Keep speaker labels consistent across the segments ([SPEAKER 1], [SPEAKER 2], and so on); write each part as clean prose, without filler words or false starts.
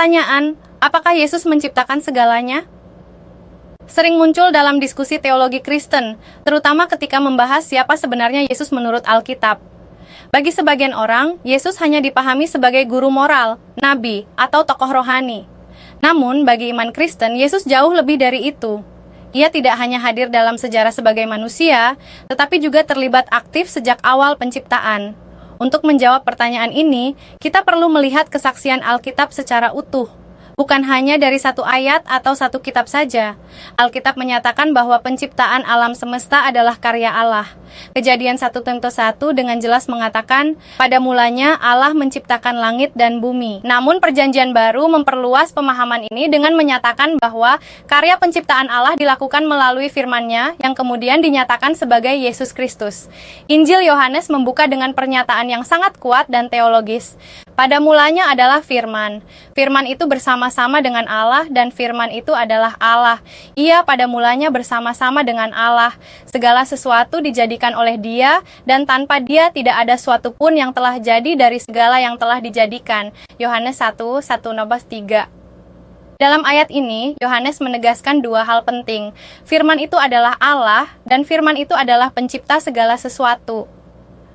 [SPEAKER 1] Pertanyaan, apakah Yesus menciptakan segalanya? Sering muncul dalam diskusi teologi Kristen, terutama ketika membahas siapa sebenarnya Yesus menurut Alkitab. Bagi sebagian orang, Yesus hanya dipahami sebagai guru moral, nabi, atau tokoh rohani. Namun, bagi iman Kristen, Yesus jauh lebih dari itu. Ia tidak hanya hadir dalam sejarah sebagai manusia, tetapi juga terlibat aktif sejak awal penciptaan. Untuk menjawab pertanyaan ini, kita perlu melihat kesaksian Alkitab secara utuh, bukan hanya dari satu ayat atau satu kitab saja. Alkitab menyatakan bahwa penciptaan alam semesta adalah karya Allah. Kejadian 1:1 dengan jelas mengatakan, pada mulanya Allah menciptakan langit dan bumi. Namun Perjanjian Baru memperluas pemahaman ini dengan menyatakan bahwa karya penciptaan Allah dilakukan melalui firman-Nya yang kemudian dinyatakan sebagai Yesus Kristus. Injil Yohanes membuka dengan pernyataan yang sangat kuat dan teologis. Pada mulanya adalah firman. Firman itu bersama-sama dengan Allah dan firman itu adalah Allah. Ia pada mulanya bersama-sama dengan Allah. Segala sesuatu dijadikan oleh Dia, dan tanpa Dia tidak ada suatu pun yang telah jadi dari segala yang telah dijadikan. Yohanes 1:1-3. Dalam ayat ini, Yohanes menegaskan dua hal penting. Firman itu adalah Allah, dan firman itu adalah pencipta segala sesuatu.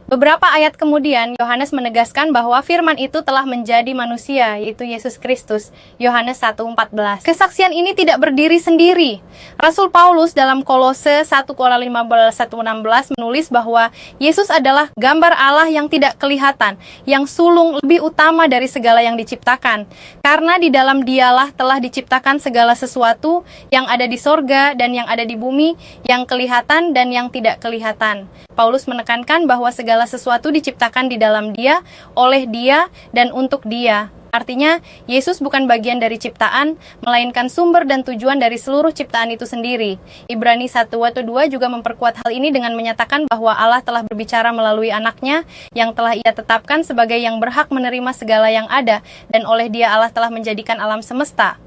[SPEAKER 1] Beberapa ayat kemudian, Yohanes menegaskan bahwa firman itu telah menjadi manusia, yaitu Yesus Kristus. Yohanes 1:14. Kesaksian ini tidak berdiri sendiri. Rasul Paulus dalam Kolose 1:15-1:16 menulis bahwa Yesus adalah gambar Allah yang tidak kelihatan, yang sulung lebih utama dari segala yang diciptakan. Karena di dalam Dialah telah diciptakan segala sesuatu yang ada di sorga dan yang ada di bumi, yang kelihatan dan yang tidak kelihatan. Paulus menekankan bahwa segala sesuatu diciptakan di dalam Dia, oleh Dia, dan untuk Dia. Artinya, Yesus bukan bagian dari ciptaan, melainkan sumber dan tujuan dari seluruh ciptaan itu sendiri. Ibrani 1:2 juga memperkuat hal ini dengan menyatakan bahwa Allah telah berbicara melalui anaknya, yang telah Ia tetapkan sebagai yang berhak menerima segala yang ada, dan oleh Dia Allah telah menjadikan alam semesta.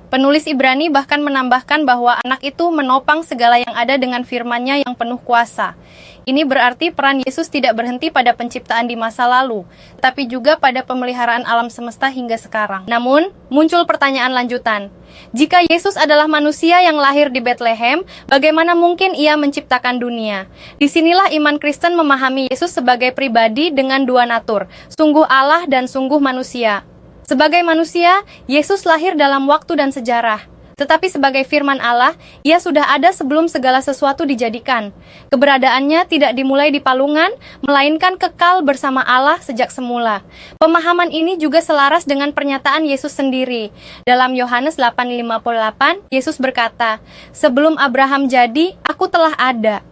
[SPEAKER 1] Penulis Ibrani bahkan menambahkan bahwa anak itu menopang segala yang ada dengan firman-Nya yang penuh kuasa. Ini berarti peran Yesus tidak berhenti pada penciptaan di masa lalu, tapi juga pada pemeliharaan alam semesta hingga sekarang. Namun, muncul pertanyaan lanjutan. Jika Yesus adalah manusia yang lahir di Bethlehem, bagaimana mungkin Ia menciptakan dunia? Disinilah iman Kristen memahami Yesus sebagai pribadi dengan dua natur, sungguh Allah dan sungguh manusia. Sebagai manusia, Yesus lahir dalam waktu dan sejarah. Tetapi sebagai firman Allah, Ia sudah ada sebelum segala sesuatu dijadikan. Keberadaannya tidak dimulai di palungan, melainkan kekal bersama Allah sejak semula. Pemahaman ini juga selaras dengan pernyataan Yesus sendiri. Dalam Yohanes 8:58, Yesus berkata, "Sebelum Abraham jadi, Aku telah ada."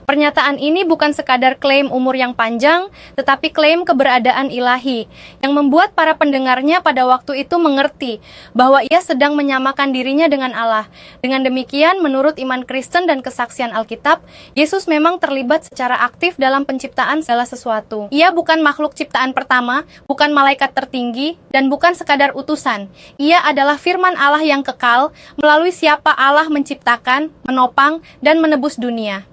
[SPEAKER 1] Pernyataan ini bukan sekadar klaim umur yang panjang, tetapi klaim keberadaan ilahi, yang membuat para pendengarnya pada waktu itu mengerti bahwa Ia sedang menyamakan dirinya dengan Allah. Dengan demikian, menurut iman Kristen dan kesaksian Alkitab, Yesus memang terlibat secara aktif dalam penciptaan segala sesuatu. Ia bukan makhluk ciptaan pertama, bukan malaikat tertinggi, dan bukan sekadar utusan. Ia adalah firman Allah yang kekal, melalui siapa Allah menciptakan, menopang, dan menebus dunia.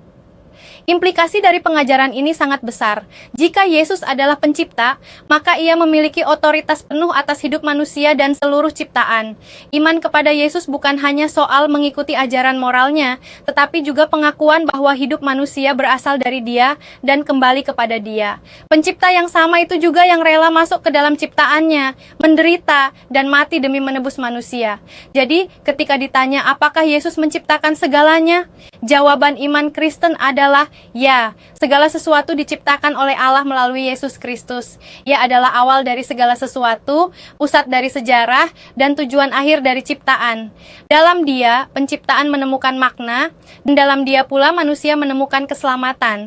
[SPEAKER 1] Implikasi dari pengajaran ini sangat besar. Jika Yesus adalah pencipta, maka Ia memiliki otoritas penuh atas hidup manusia dan seluruh ciptaan. Iman kepada Yesus bukan hanya soal mengikuti ajaran moralnya, tetapi juga pengakuan bahwa hidup manusia berasal dari Dia dan kembali kepada Dia. Pencipta yang sama itu juga yang rela masuk ke dalam ciptaannya, menderita, dan mati demi menebus manusia. Jadi, ketika ditanya apakah Yesus menciptakan segalanya, jawaban iman Kristen adalah ya, segala sesuatu diciptakan oleh Allah melalui Yesus Kristus. Ia adalah awal dari segala sesuatu, pusat dari sejarah, dan tujuan akhir dari ciptaan. Dalam Dia, penciptaan menemukan makna, dan dalam Dia pula manusia menemukan keselamatan.